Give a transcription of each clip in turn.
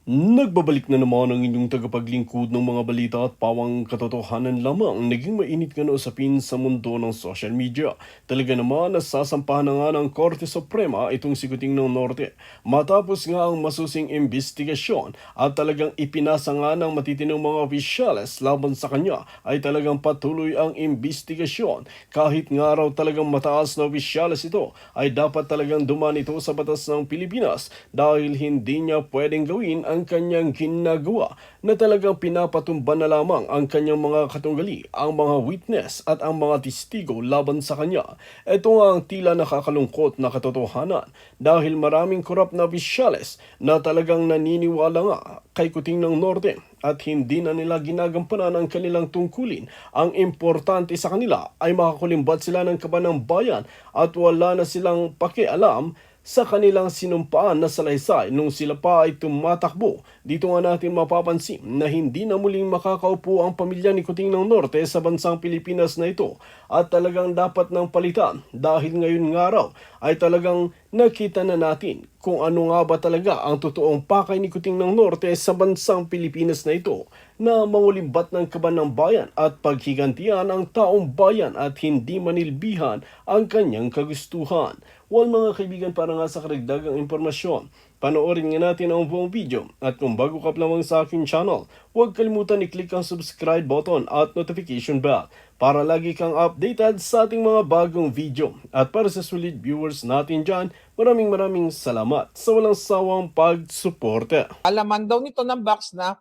Nagbabalik na naman ang inyong tagapaglingkod ng mga balita at pawang katotohanan lamang naging mainit nga na usapin sa mundo ng social media. Talaga naman nasasampahan na nga ng Korte Suprema itong si Kuting ng Norte matapos nga ang masusing investigasyon at talagang ipinasa nga ng matitinong mga opisyales laban sa kanya ay talagang patuloy ang investigasyon. Kahit nga raw talagang mataas na opisyales ito ay dapat talagang duman ito sa batas ng Pilipinas dahil hindi niya pwedeng gawin ang kanyang ginagawa na talagang pinapatumba na lamang ang kanyang mga katunggali, ang mga witness at ang mga testigo laban sa kanya. Ito nga ang tila nakakalungkot na katotohanan dahil maraming korap na opisyales na talagang naniniwala nga kay Kuting ng Norte at hindi na nila ginagampanan ang kanilang tungkulin. Ang importante sa kanila ay makakulimbat sila ng kaban ng bayan at wala na silang pakialam sa kanilang sinumpaan na salaysay nung sila pa ay tumatakbo. Dito nga natin mapapansin na hindi na muling makakaupo ang pamilya ni Kuting ng Norte sa bansang Pilipinas na ito at talagang dapat ng palitan dahil ngayon nga raw ay talagang nakita na natin kung ano nga ba talaga ang totoong pakay ni Kuting ng Norte sa bansang Pilipinas na ito na mangulimbat ng kaban ng bayan at paghigantihan ang taong bayan at hindi manilbihan ang kanyang kagustuhan. Well mga kaibigan, para nga sa karagdagang impormasyon, panoorin nga natin ang buong video at kung bago ka lamang sa aking channel, huwag kalimutan i-click ang subscribe button at notification bell para lagi kang updated sa ating mga bagong video. At para sa sulit viewers natin dyan, maraming salamat sa walang sawang pagsuporta. Alaman daw nito ng box na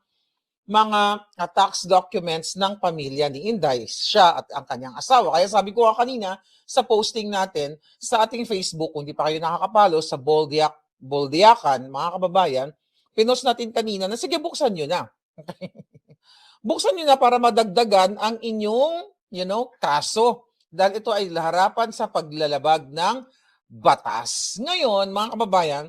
mga tax documents ng pamilya ni Inday, siya at ang kanyang asawa. Kaya sabi ko kanina sa posting natin sa ating Facebook, kung di pa kayo nakakapalo sa Boldiakan, mga kababayan, pinost natin kanina na sige buksan nyo na. Buksan nyo na para madagdagan ang inyong kaso. Dahil ito ay harapan sa paglalabag ng batas. Ngayon, mga kababayan,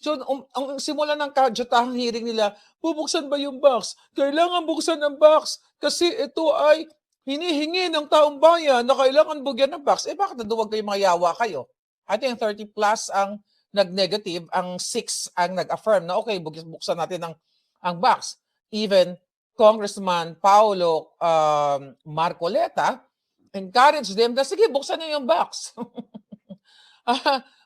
so, ang simula ng kadyutahang hearing nila, bubuksan ba yung box? Kailangan buksan ang box kasi ito ay hinihingi ng taong bayan na kailangan bugyan ng box. Bakit naduwag kayo mga yawa kayo? I think 30 plus ang nag-negative, ang 6 ang nag-affirm na okay, buksan natin ang box. Even Congressman Paulo Marcoleta encouraged them na sige, buksan niyo yung box.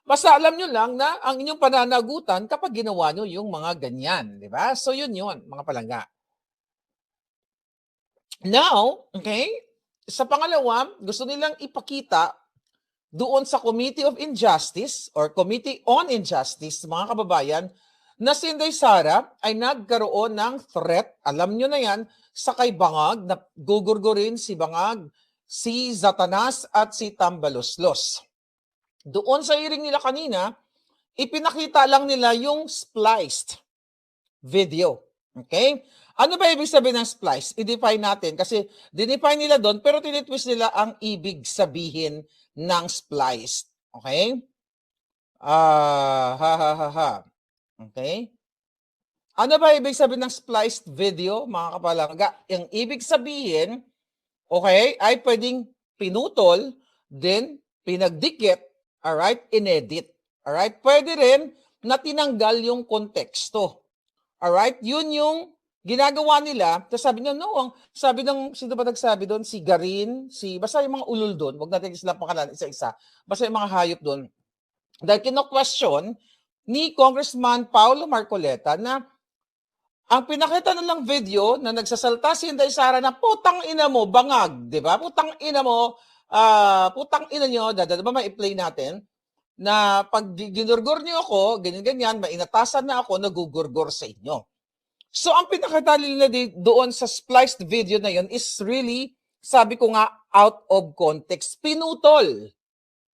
Basta alam nyo lang na ang inyong pananagutan kapag ginawa nyo yung mga ganyan. Di ba? So yun, mga palangga. Now, okay, sa pangalawa, gusto nilang ipakita doon sa Committee of Injustice or Committee on Injustice, mga kababayan, na si Inday Sara ay nagkaroon ng threat, alam nyo na yan, sa kay Bangag, na gugurgurin si Bangag, si Zatanas at si Tambaloslos. Doon sa hearing nila kanina, ipinakita lang nila yung spliced video. Okay? Ano ba ibig sabihin ng spliced? I-define natin kasi dinefine nila doon pero tinitwist nila ang ibig sabihin ng spliced. Okay? Okay? Ano ba ibig sabihin ng spliced video, mga kapalangga? Yung ibig sabihin, okay, ay pwedeng pinutol, then pinagdikit, alright, inedit. Alright, pwede rin na tinanggal yung konteksto. Alright, yun yung ginagawa nila. Tapos sabi niya, no, sabi ng, sino ba nagsabi doon? Si Garin, basta yung mga ulol doon, wag natin sila pangalan isa-isa, basta yung mga hayop doon. Dahil kino-question ni Congressman Paulo Marcoleta na ang pinakita na lang video na nagsasalta si Inday Sara na putang ina mo, bangag, di ba? Putang ina mo, putang ina nyo, ba ma-play natin, na pag ginurgur niyo ako, ganyan-ganyan, mainatasan na ako, nagugurgur sa inyo. So, ang pinakita nila doon sa spliced video na yon is really, sabi ko nga, out of context. Pinutol.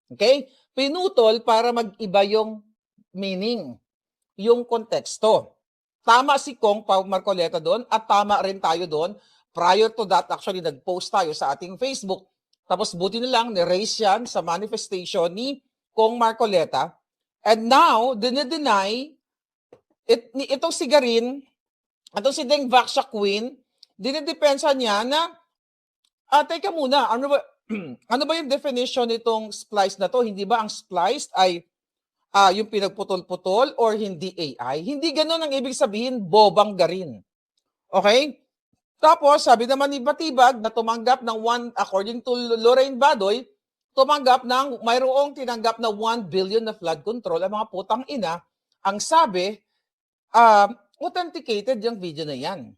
Okay? Pinutol para mag-iba yung meaning, yung konteksto. Tama si Kong Pao Marcoleta doon at tama rin tayo doon. Prior to that, actually, nag-post tayo sa ating Facebook. Tapos buti na lang, ni-raise yan sa manifestation ni Kong Marcoleta. And now, dinedeny, itong si Garin, itong si Deng Vaxia Queen, dinidepensa niya na, teka muna, ano ba yung definition nitong spliced na to? Hindi ba ang spliced ay yung pinagputol-putol or hindi AI. Hindi ganoon ang ibig sabihin, bobangga rin. Okay? Tapos, sabi naman ni Batibag na tumanggap ng according to Lorraine Badoy, tumanggap ng, mayroong tinanggap na 1 billion na flood control. Ang mga putang ina, ang sabi, authenticated yung video na yan.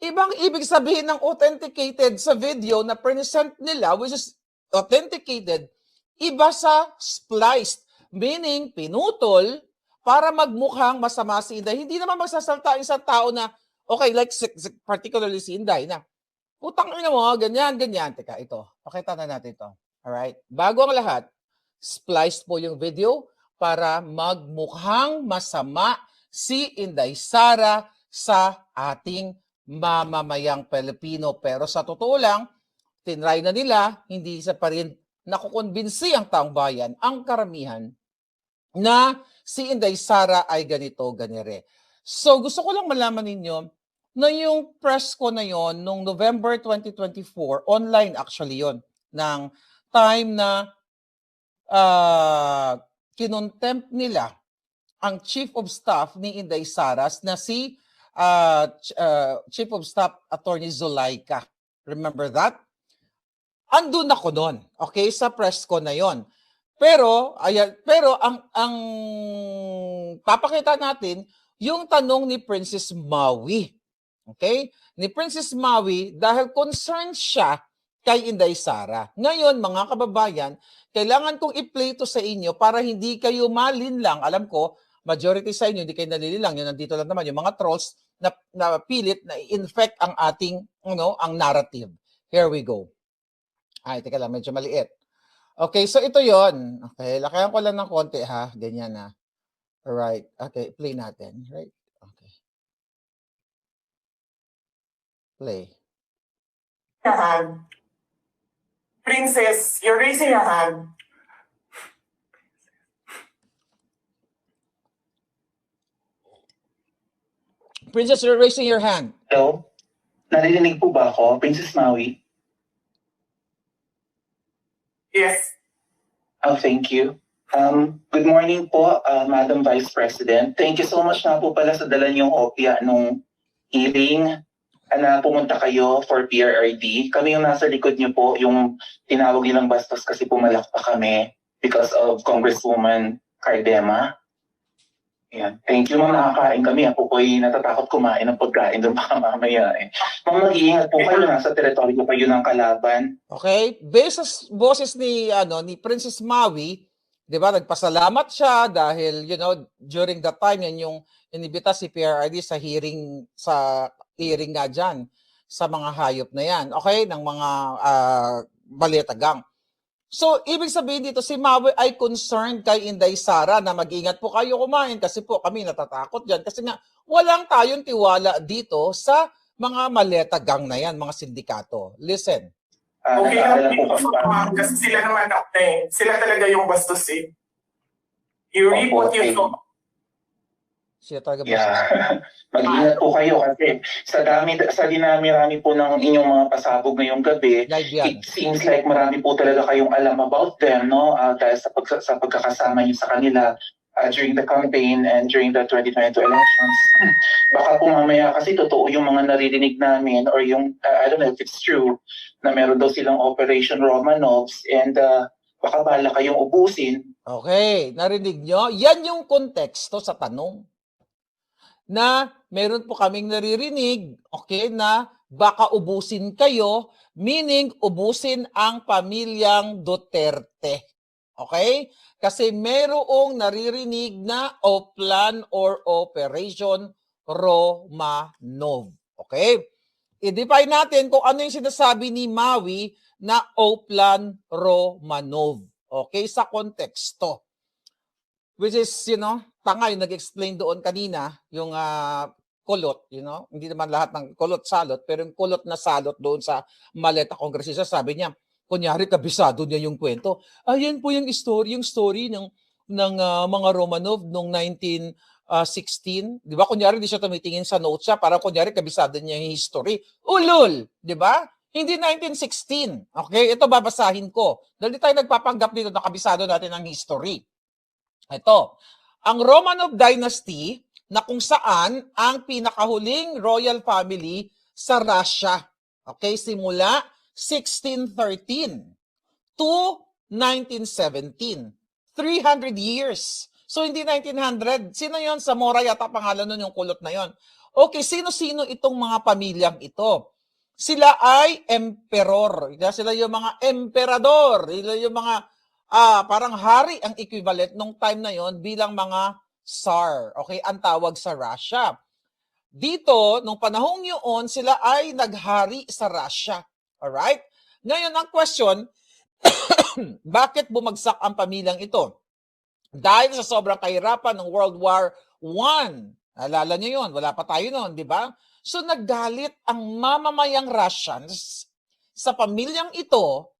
Ibang ibig sabihin ng authenticated sa video na present nila, which is authenticated, iba sa spliced, meaning pinutol para magmukhang masama si Inday. Hindi naman magsasalta isang tao na, okay, like particularly si Inday na, putang ina mo, ganyan, ganyan. Teka, ito. Pakita na natin ito. Alright? Bago ang lahat, spliced po yung video para magmukhang masama si Inday Sara sa ating mamamayang Pilipino. Pero sa totoo lang, tinry na nila, hindi sa pa rin nakukonbinsi ang taong bayan, ang karamihan, na si Inday Sara ay ganito, ganire. So gusto ko lang malaman ninyo na yung press ko na yon noong November 2024, online actually yon, ng time na kinontempt nila ang Chief of Staff ni Inday Saras na si Chief of Staff Attorney Zulaika. Remember that? Andun ako noon, okay, sa press ko na yon. Pero ang papakita natin yung tanong ni Princess Maui. Okay? Ni Princess Maui dahil concerned siya kay Inday Sara. Ngayon, mga kababayan, kailangan kong i-play to sa inyo para hindi kayo malinlang. Alam ko, majority sa inyo, hindi kayo nalililang. Yung nandito lang naman, yung mga trolls na pilit na infect ang ating, ang narrative. Here we go. Ay, teka lang, medyo maliit. Okay, so ito yon. Okay, lakayan ko lang ng konti ha. Ganyan na. Alright. Okay, play natin. Right? Okay. Play. Princess, you're raising your hand. Princess, you're raising your hand. Hello? Naririnig po ba ako, Princess Maui? Yes. Oh, thank you. Good morning po, Madam Vice President. Thank you so much na po pala sa dala niyong opya nung hearing na pumunta kayo for PRRD. Kami yung nasa likod niyo po, yung tinawag nilang bastos kasi pumalak pa kami because of Congresswoman Cardema. Ayan. Thank you, ma'am. Nakakain kami. Ako po'y natatakot kumain ng pagkain doon baka mamaya. Ma'am, mag-iingat po kayo. Nasa teritoryo kayo ng kalaban. Okay? Based sa boses ni Princess Maui, 'di ba? Nagpasalamat siya dahil during that time yan yung inibita si PRRD sa hearing nga diyan sa mga hayop na yan. Okay? Ng mga baletagang. So, ibig sabihin dito, si Maui ay concerned kay Inday Sara na mag-ingat po kayo kumain kasi po kami natatakot dyan. Kasi nga, walang tayong tiwala dito sa mga maleta gang na yan, mga sindikato. Listen. Okay lang po kasi sila naman sila talaga yung bastos eh. You reap what you sow. Siya talaga Yeah. Mag-ingat po kayo kasi sa dinami-rami po ng inyong mga pasabog ngayong gabi, it seems like marami po talaga kayong alam about them, no? Dahil sa pagkakasama niyo sa kanila during the campaign and during the 2022 elections. Baka po mamaya kasi totoo yung mga naririnig namin or yung, I don't know if it's true, na meron daw silang Operation Romanovs and baka bala kayong ubusin. Okay, narinig nyo? Yan yung konteksto sa tanong. Na meron po kaming naririnig, okay, na baka ubusin kayo, meaning ubusin ang pamilyang Duterte. Okay? Kasi merong naririnig na plan or Operation Romanov. Okay? I-define natin kung ano yung sinasabi ni Maui na plan Romanov. Okay? Sa konteksto. Which is, tanga yung nag-explain doon kanina, yung kulot, hindi naman lahat ng kulot-salot, pero yung kulot na salot doon sa maleta kongresista, sabi niya, kunyari kabisado niya yung kwento. Ayan po yung story ng mga Romanov noong 1916. Di ba? Kunyari di siya tumitingin sa notes siya, para kunyari kabisado niya yung history. Ulul! Di ba? Hindi 1916. Okay? Ito babasahin ko. Dahil di tayo nagpapanggap dito na kabisado natin ang history. Ito, ang Romanov Dynasty na kung saan ang pinakahuling royal family sa Russia. Okay, simula 1613 to 1917. 300 years. So hindi 1900. Sino yon? Zamora yata pangalan nun yung kulot na yon. Okay, sino-sino itong mga pamilyang ito? Sila ay emperor. Sila yung mga emperador. Sila yung mga parang hari ang equivalent nung time na yon bilang mga Tsar. Okay, ang tawag sa Russia. Dito, nung panahong yun, sila ay naghari sa Russia. Alright? Ngayon, ang question, bakit bumagsak ang pamilyang ito? Dahil sa sobrang kahirapan ng World War I. Alala niyo yun, wala pa tayo noon, di ba? So naggalit ang mamamayang Russians sa pamilyang ito,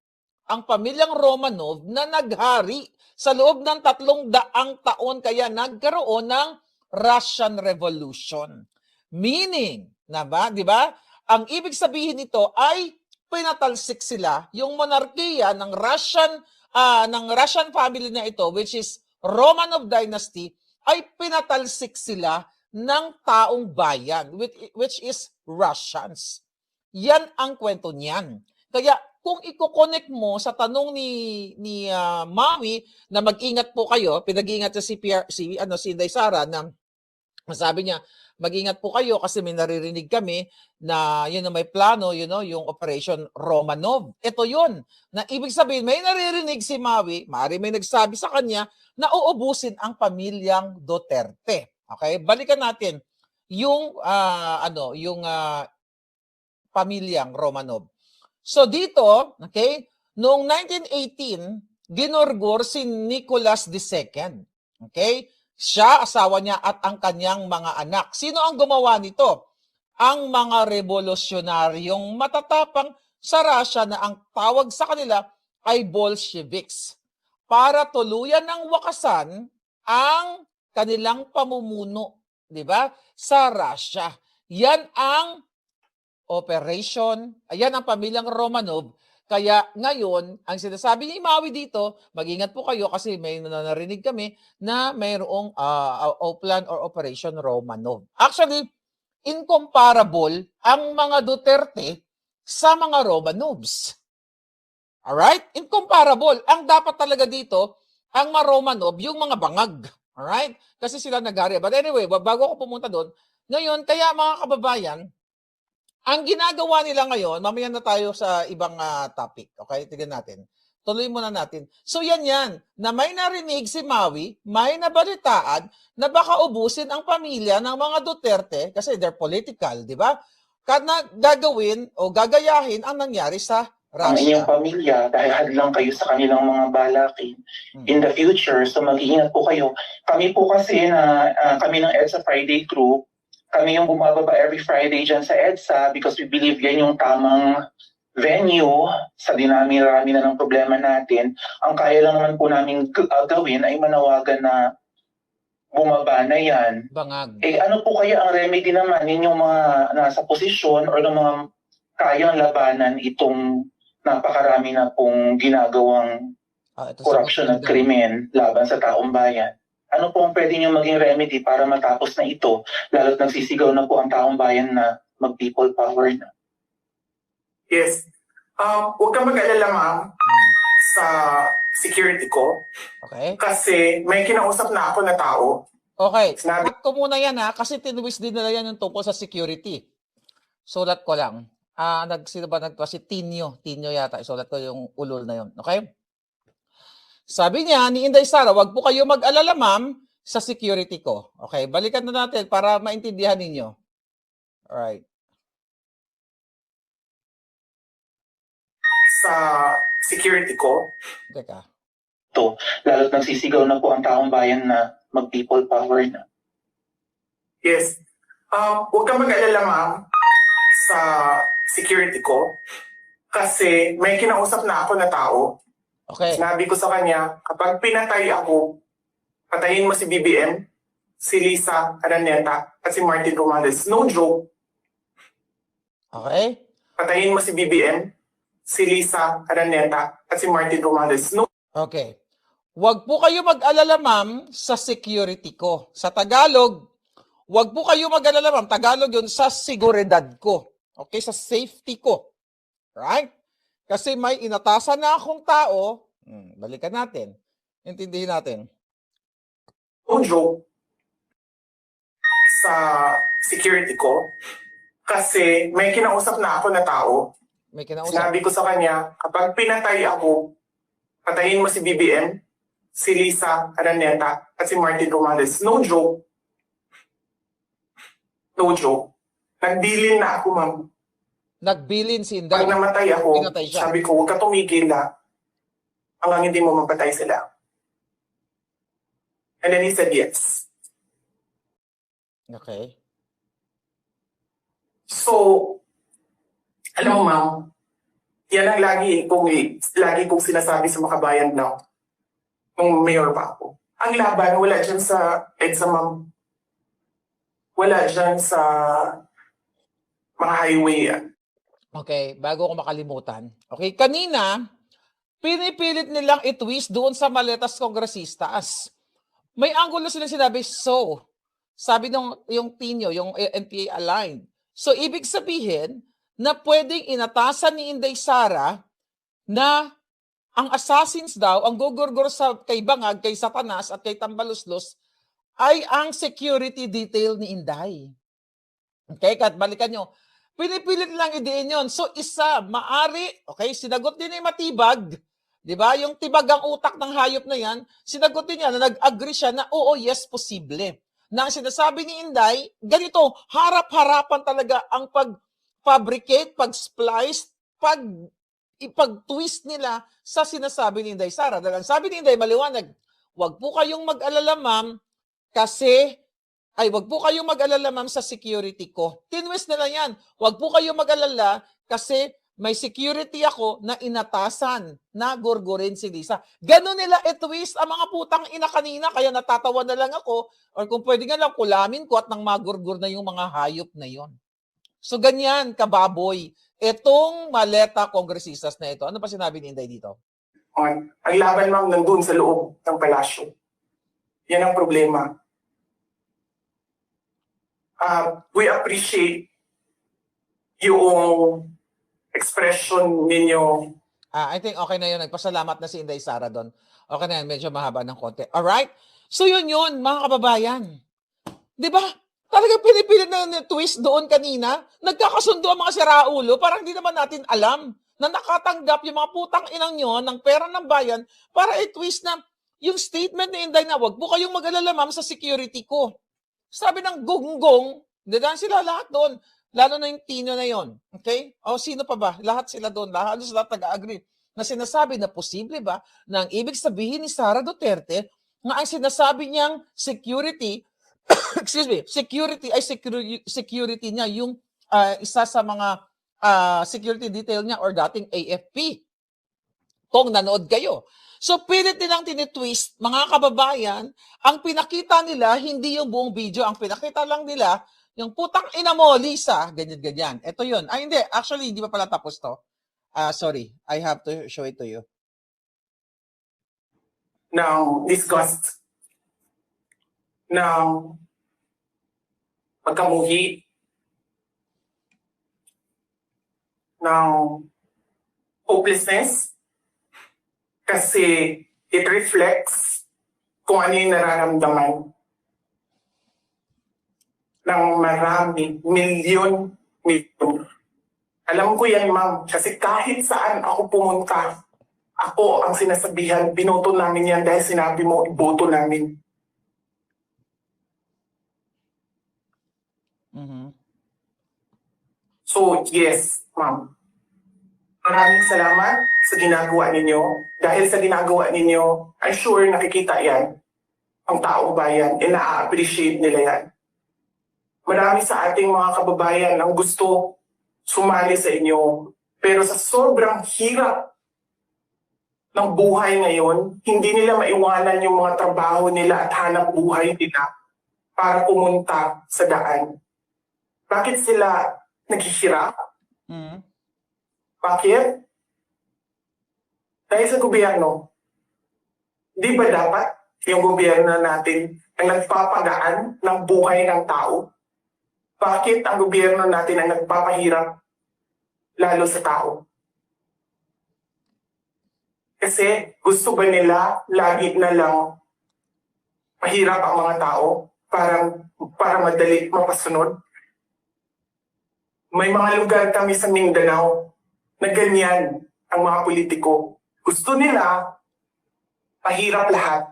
ang pamilyang Romanov na naghari sa loob ng 300 taon, kaya nagkaroon ng Russian Revolution. Meaning, na ba, di ba? Ang ibig sabihin nito ay pinatalsik sila yung monarkiya ng Russian family na ito, which is Romanov Dynasty, ay pinatalsik sila ng taong bayan, which is Russians. Yan ang kwento niyan. Kaya kung i-connect mo sa tanong ni Maui na mag-ingat po kayo, pinag-ingat si Inday Sara na sabi niya, mag-ingat po kayo kasi may naririnig kami na yun na may plano, yung Operation Romanov. Ito yun, na ibig sabihin, may naririnig si Maui, maaari may nagsabi sa kanya na uubusin ang pamilyang Duterte. Okay? Balikan natin yung pamilyang Romanov. So dito, okay, noong 1918, ginorgor si Nicholas II. Okay? Siya, asawa niya at ang kanyang mga anak. Sino ang gumawa nito? Ang mga revolusyonaryong matatapang sa Russia na ang tawag sa kanila ay Bolsheviks para tuluyan ng wakasan ang kanilang pamumuno, di ba? Sa Russia. Yan ang operation, ayan ang pamilyang Romanov. Kaya ngayon, ang sinasabi ni Maui dito, mag-ingat po kayo kasi may narinig kami na mayroong plan or Operation Romanov. Actually, incomparable ang mga Duterte sa mga Romanovs. Alright? Incomparable. Ang dapat talaga dito, ang mga Romanov, yung mga bangag. Alright? Kasi sila nag-ari. But anyway, bago ako pumunta doon, ngayon, kaya mga kababayan, ang ginagawa nila ngayon, mamaya na tayo sa ibang topic. Okay? Tignan natin. Tuloy muna natin. So yan, na may narinig si Maui, may nabalitaan na baka ubusin ang pamilya ng mga Duterte kasi they're political, di ba? Kana gagawin o gagayahin ang nangyari sa Ang Russia. inyong pamilya, dahil hadlang kayo sa kanilang mga balakin in the future, so mag-iingat po kayo. Kami po kasi kami ng EDSA Friday crew, kami yung bumababa every Friday dyan sa EDSA because we believe yan yung tamang venue sa dinami-rami na ng problema natin. Ang kaya lang naman po namin gawin ay manawagan na bumaba na yan. Bangag. Ano po kaya ang remedy naman ninyong mga nasa posisyon or ng mga kayang labanan itong napakarami na pong ginagawang corruption at krimen laban sa taong bayan? Ano po ang pwede nyo maging remedy para matapos na ito? Lalo't nagsisigaw na po ang taong bayan na mag-people power na. Yes. Huwag kang mag-alala, ma'am, sa security ko. Okay? Kasi may kinausap na ako na tao. Okay. Sinabi- Sulat ko muna yan kasi tinwist din nila yan yung tungkol sa security. Sulat ko lang. Si Tinyo. Tinyo yata. Sulat ko yung ulol na yun. Okay? Sabi niya ni Inday Sara, wag po kayo mag-alala, ma'am, sa security ko. Okay, balikan na natin para maintindihan ninyo. Alright. Sa security ko. Teka. Lalo't nagsisigaw na po ang taong bayan na mag-people power na. Yes. Huwag kang mag-alala, ma'am, sa security ko. Kasi may kinausap na ako na tao. Okay. Sinabi ko sa kanya, kapag pinatay ako, patayin mo si BBM, si Lisa Araneta, at si Martin Romualdez. No joke. Okay. Patayin mo si BBM, si Lisa Araneta, at si Martin Romualdez. No. Okay. Huwag po kayo mag-alala, ma'am, sa security ko. Sa Tagalog, huwag po kayo mag-alala, ma'am. Tagalog yun, sa seguridad ko. Okay? Sa safety ko. Right? Kasi may inatasan na akong tao. Balikan natin. Intindihin natin. No joke sa security ko kasi may kinausap na ako na tao. May kinausap. Sinabi ko sa kanya, kapag pinatay ako, patayin mo si BBM, si Lisa Araneta, at si Martin Romales. No joke. No joke. Nagbilin na ako, ma'am. Nagbilin si Inday. Pag namatay ako, Pinatay siya. sabi ko, huwag ka tumigil na hanggang hindi mo mapatay sila. And then he said yes. Okay. So, alam mo, ma'am, yan ang lagi kong sinasabi sa Makabayan now, nung mayor pa ako. Ang laban, wala dyan sa EDSA, ma'am. Wala dyan sa mga highway yan. Okay, bago ko makalimutan. Okay, kanina, pinipilit nilang i-twist doon sa maletas kongresistas. May angulo sila sinabi, so, sabi ng yung Tinyo, yung NPA aligned. So, ibig sabihin na pwedeng inatasan ni Inday Sara na ang assassins daw, ang gugurgur sa kay Bangag, kay Satanas at kay Tambaluslos ay ang security detail ni Inday. Okay, kat balikan nyo. Pinipilit lang idiin yun. So, isa, maari, okay, sinagot din ni Matibag, di ba? Yung tibag ang utak ng hayop na yan, sinagot din niya na nag-agree siya na, oo, yes, posible. Na ang sinasabi ni Inday, ganito, harap-harapan talaga ang pag-fabricate, pag-splice, ipag-twist nila sa sinasabi ni Inday Sara. Dahil ang sabi ni Inday, maliwanag, wag po kayong mag-alala, ma'am, kasi wag po kayong mag-alala, ma'am, sa security ko. Tinwist nila yan. Wag po kayong mag-alala kasi may security ako na inatasan na gurgurin si Lisa. Ganon nila i-twist ang mga putang ina kanina, kaya natatawa na lang ako, or kung pwede nga lang kulamin ko at nang magurgur na yung mga hayop na yon. So ganyan, kababoy. Itong maleta kongresistas na ito. Ano pa sinabi ni Inday dito? Ang laban, ma'am, nandun sa loob ng palasyo. Yan ang problema. We appreciate yung expression ninyo. I think okay na yun. Nagpasalamat na si Inday Sara doon. Okay na yan. Medyo mahaba ng konti. Alright? So yun, mga kababayan. Di ba? Talagang pinipilit na twist doon kanina. Nagkakasundo ang mga siraulo. Parang hindi naman natin alam na nakatanggap yung mga putang inang nyo ng pera ng bayan para i-twist na yung statement ni Inday na wag po kayong mag-alala, ma'am, sa security ko. Sabi ng gunggong, dadaan sila lahat doon. Lalo na yung Tino na yon. Okay? O sino pa ba? Lahat sila doon. Halos lahat nag-agree. Na sinasabi na posible ba na ang ibig sabihin ni Sara Duterte na ang sinasabi niyang security, excuse me, security niya yung isa sa mga security detail niya or dating AFP. Kung nanood kayo. So, pilit nilang tinitwist, mga kababayan, ang pinakita nila, hindi yung buong video, ang pinakita lang nila, yung putang ina mo, Lisa, ganyan-ganyan. Ito yun. Hindi. Actually, hindi pa pala tapos to. Sorry. I have to show it to you. Ng disgust, ng pagkamuhi, ng hopelessness, kasi it reflects kung ano yung nararamdaman ng marami, milyon. Alam ko yan, ma'am, kasi kahit saan ako pumunta, ako ang sinasabihan, binoto namin yan dahil sinabi mo, iboto namin. So, yes, ma'am. Maraming salamat sa ginagawa ninyo. Dahil sa ginagawa ninyo, I'm sure nakikita yan. Ang taong bayan, ina-appreciate nila yan. Marami sa ating mga kababayan ang gusto sumali sa inyo. Pero sa sobrang hirap ng buhay ngayon, hindi nila maiwanan yung mga trabaho nila at hanap buhay nila para pumunta sa daan. Bakit sila naghihirap? Bakit? Dahil sa gobyerno. Di ba dapat yung gobyerno natin ang nagpapagaan ng buhay ng tao? Bakit ang gobyerno natin ang nagpapahirap lalo sa tao? Kasi gusto ba nila lagi na lang mahirap ang mga tao para madali mapasunod? May mga lugar kami sa Mindanao na ganyan ang mga politiko. Gusto nila mahirap lahat.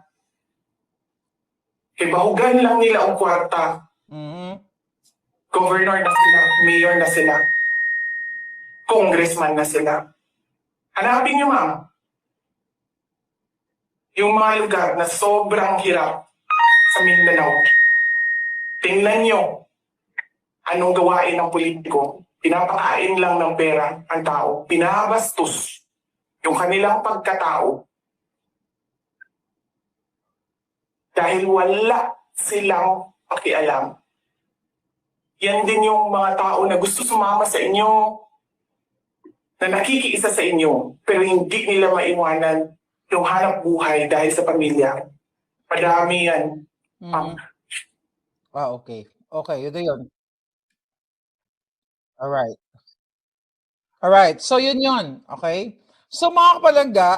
Bahugan lang nila ang kwarta. Governor na sila, mayor na sila, congressman na sila. Hanapin niyo, ma'am, yung mga lugar na sobrang hirap sa Mindanao. Tingnan niyo anong gawain ng politiko. Pinapakain lang ng pera ang tao. Pinabastos yung kanilang pagkatao dahil wala silang pakialam. Yan din yung mga tao na gusto sumama sa inyo, na nakikiisa sa inyo, pero hindi nila maiwanan yung hanap buhay dahil sa pamilya. Madami yan. Okay. Okay, yun yun. Alright. So, yun. Okay? So, mga kapalangga,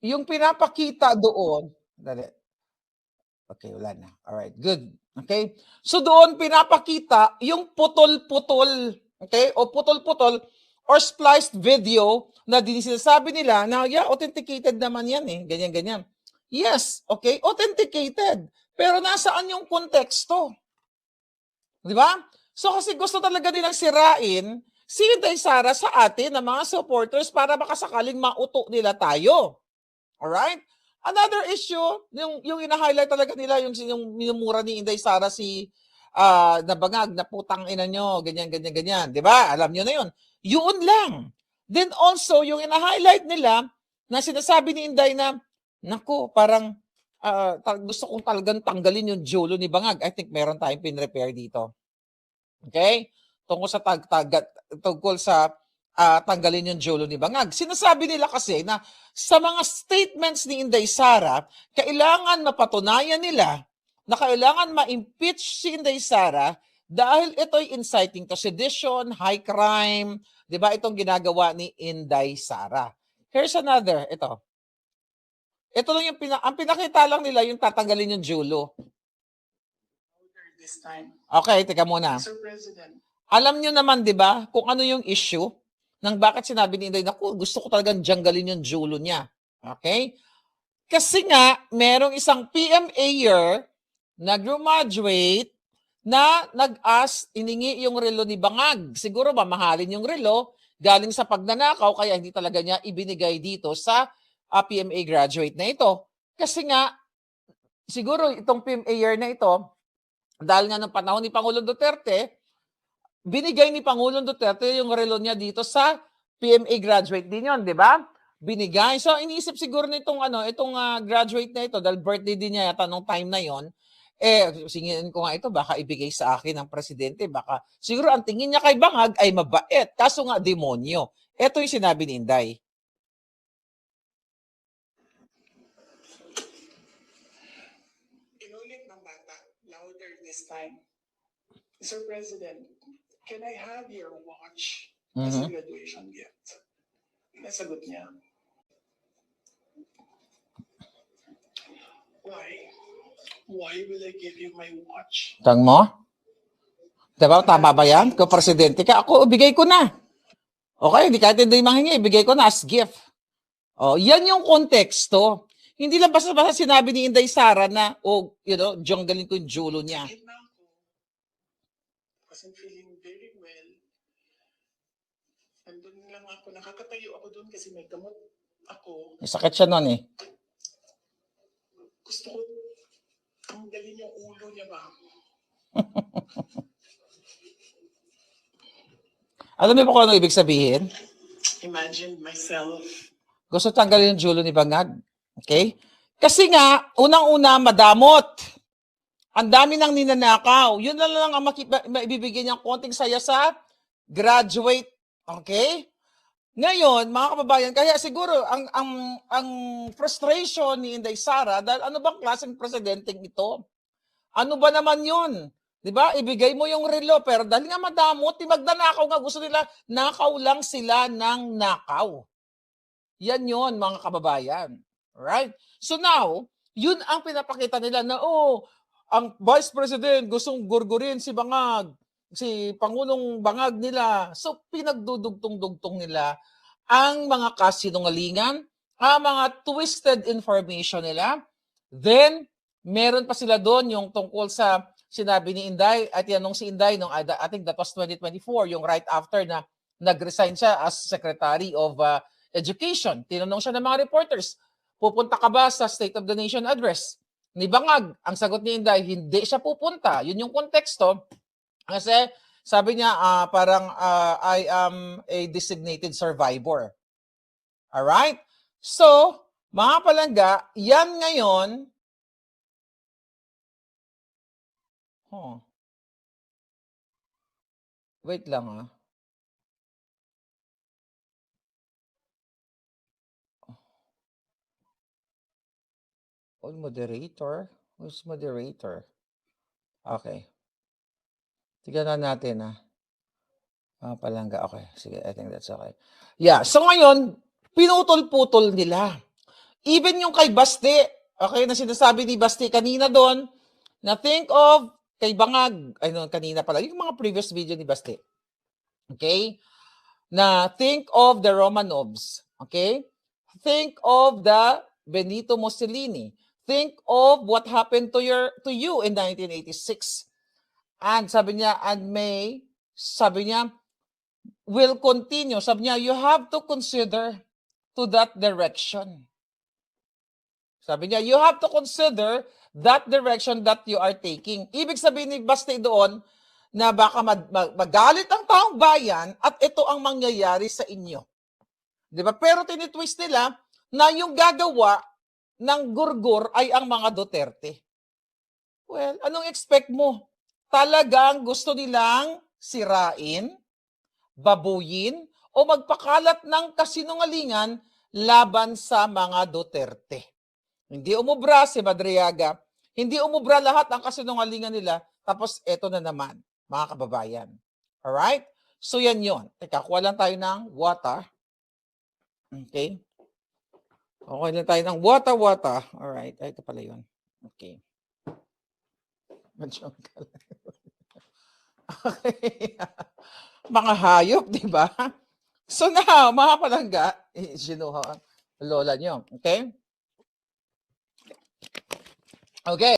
yung pinapakita doon, dali. Okay, wala na. Alright, good. Okay? So, doon pinapakita yung putol-putol, okay? O putol-putol or spliced video na sinasabi nila na, yeah, authenticated naman yan eh. Ganyan-ganyan. Yes, okay? Authenticated. Pero nasaan yung konteksto? Di ba? So, kasi gusto talaga nilang sirain si Inday Sara sa atin ng mga supporters para makasakaling mauto nila tayo. Alright? Another issue, yung ina-highlight talaga nila, yung minumura ni Inday Sara si Nabangag, na putang ina nyo, ganyan. Di ba? Alam nyo na yun. Yun lang. Then also, yung ina-highlight nila na sinasabi ni Inday na, naku, parang gusto kong talagang tanggalin yung jolo ni Bangag. I think meron tayong pin-repair dito. Okay? Tungkol sa tanggalin yung jolo ni Bangag. Sinasabi nila kasi na sa mga statements ni Inday Sara, kailangan mapatunayan nila na kailangan ma-impeach si Inday Sara dahil ito'y inciting to sedition, high crime, di ba itong ginagawa ni Inday Sara. Here's another, ito. Ito lang yung ang pinakita lang nila yung tatanggalin yung jolo. This time. Okay, teka muna. Mr. President. Alam nyo naman, di ba, kung ano yung issue ng bakit sinabi ni Inday, naku, gusto ko talagang janggalin yung jolo niya. Okay? Kasi nga, merong isang PMA-er na graduate na nag-ask, iningi yung relo ni Bangag. Siguro mamahalin yung relo, galing sa pagnanakaw, kaya hindi talaga niya ibinigay dito sa PMA graduate na ito. Kasi nga, siguro itong PMA-er na ito, dahil nga ng panahon ni Pangulong Duterte, binigay ni Pangulong Duterte yung relo niya dito sa PMA graduate din yon, di ba? Binigay. So, iniisip siguro nitong itong graduate na ito, dahil birthday din niya yata nung time na yon, singin ko nga ito, baka ibigay sa akin ng presidente, baka, siguro ang tingin niya kay Bangag ay mabait, kaso nga demonyo. Ito yung sinabi ni Inday. Inulit ng bata, louder this time. Mr. President, can I have your watch as a graduation gift? Nasagot niya. Why? Why will I give you my watch? Tang mo? Diba, tama ba yan? Kung presidente ka, ako, bigay ko na. Okay, hindi kahit hindi manghingi, bigay ko na as gift. Oh, yan yung konteksto. Hindi lang basta-basta sinabi ni Inday Sara na, janggalin ko yung jolo niya. Wasn't feeling very well. Andun lang ako, nakakatayo ako doon kasi may gamot ako. May sakit siya nun eh. Gusto ko tanggalin yung ulo niya ba? Alam mo kung ano ibig sabihin? Imagine myself. Gusto tanggalin yung jolo ni Bangag. Okay? Kasi nga, unang-una, madamot. Ang dami nang ninanakaw. Yun na lang ang maibibigyan niyang konting saya sa graduate. Okay? Ngayon, mga kababayan, kaya siguro ang frustration ni Inday Sara dahil ano bang klaseng presidenteng ito? Ano ba naman 'yun? 'Di ba? Ibigay mo yung relo pero dahil nga madamot, magdanakaw nga gusto nila, nakaw lang sila ng nakaw. Yan 'yon, mga kababayan. Right? So now, 'yun ang pinapakita nila na ang Vice President gustong gurgurin si Bangag, si Pangulong Bangag nila. So pinagdudugtong-dugtong nila ang mga kasinungalingan, ang mga twisted information nila. Then meron pa sila doon yung tungkol sa sinabi ni Inday at yanong si Inday nung I think that was 2024, yung right after na nag-resign siya as Secretary of Education. Tinanong siya ng mga reporters, pupunta ka ba sa State of the Nation address ni Bangag? Ang sagot ni Inday, hindi siya pupunta. Yun yung konteksto. Kasi sabi niya, parang I am a designated survivor. Alright? So, mga palangga, yan ngayon. Wait lang moderator? Who's moderator? Okay. Tignan natin palangga. Okay. Sige, I think that's okay. Yeah. So ngayon, pinutol-putol nila. Even yung kay Basti, okay, na sinasabi ni Basti kanina doon, na think of kay Bangag, kanina pala, yung mga previous video ni Basti. Okay? Na think of the Romanovs. Okay? Think of the Benito Mussolini. Think of what happened to you in 1986. And sabi niya, will continue. Sabi niya, you have to consider to that direction. Sabi niya, you have to consider that direction that you are taking. Ibig sabihin ni Basti doon na baka magalit ang taong bayan at ito ang mangyayari sa inyo. Di ba? Pero tinitwist nila na yung gagawa ng gurgur ay ang mga Duterte. Well, anong expect mo? Talagang gusto nilang sirain, babuyin, o magpakalat ng kasinungalingan laban sa mga Duterte. Hindi umubra si Madriaga. Hindi umubra lahat ang kasinungalingan nila. Tapos eto na naman, mga kababayan. Alright? So yan yun. Teka, kuha lang tayo ng water. Okay? Okay lang tayo ng water. Alright. Ay, ito pala yun. Okay. Okay. Mga hayop, di ba? So now, mga palangga, sinuha ang lola nyo. Okay? Okay.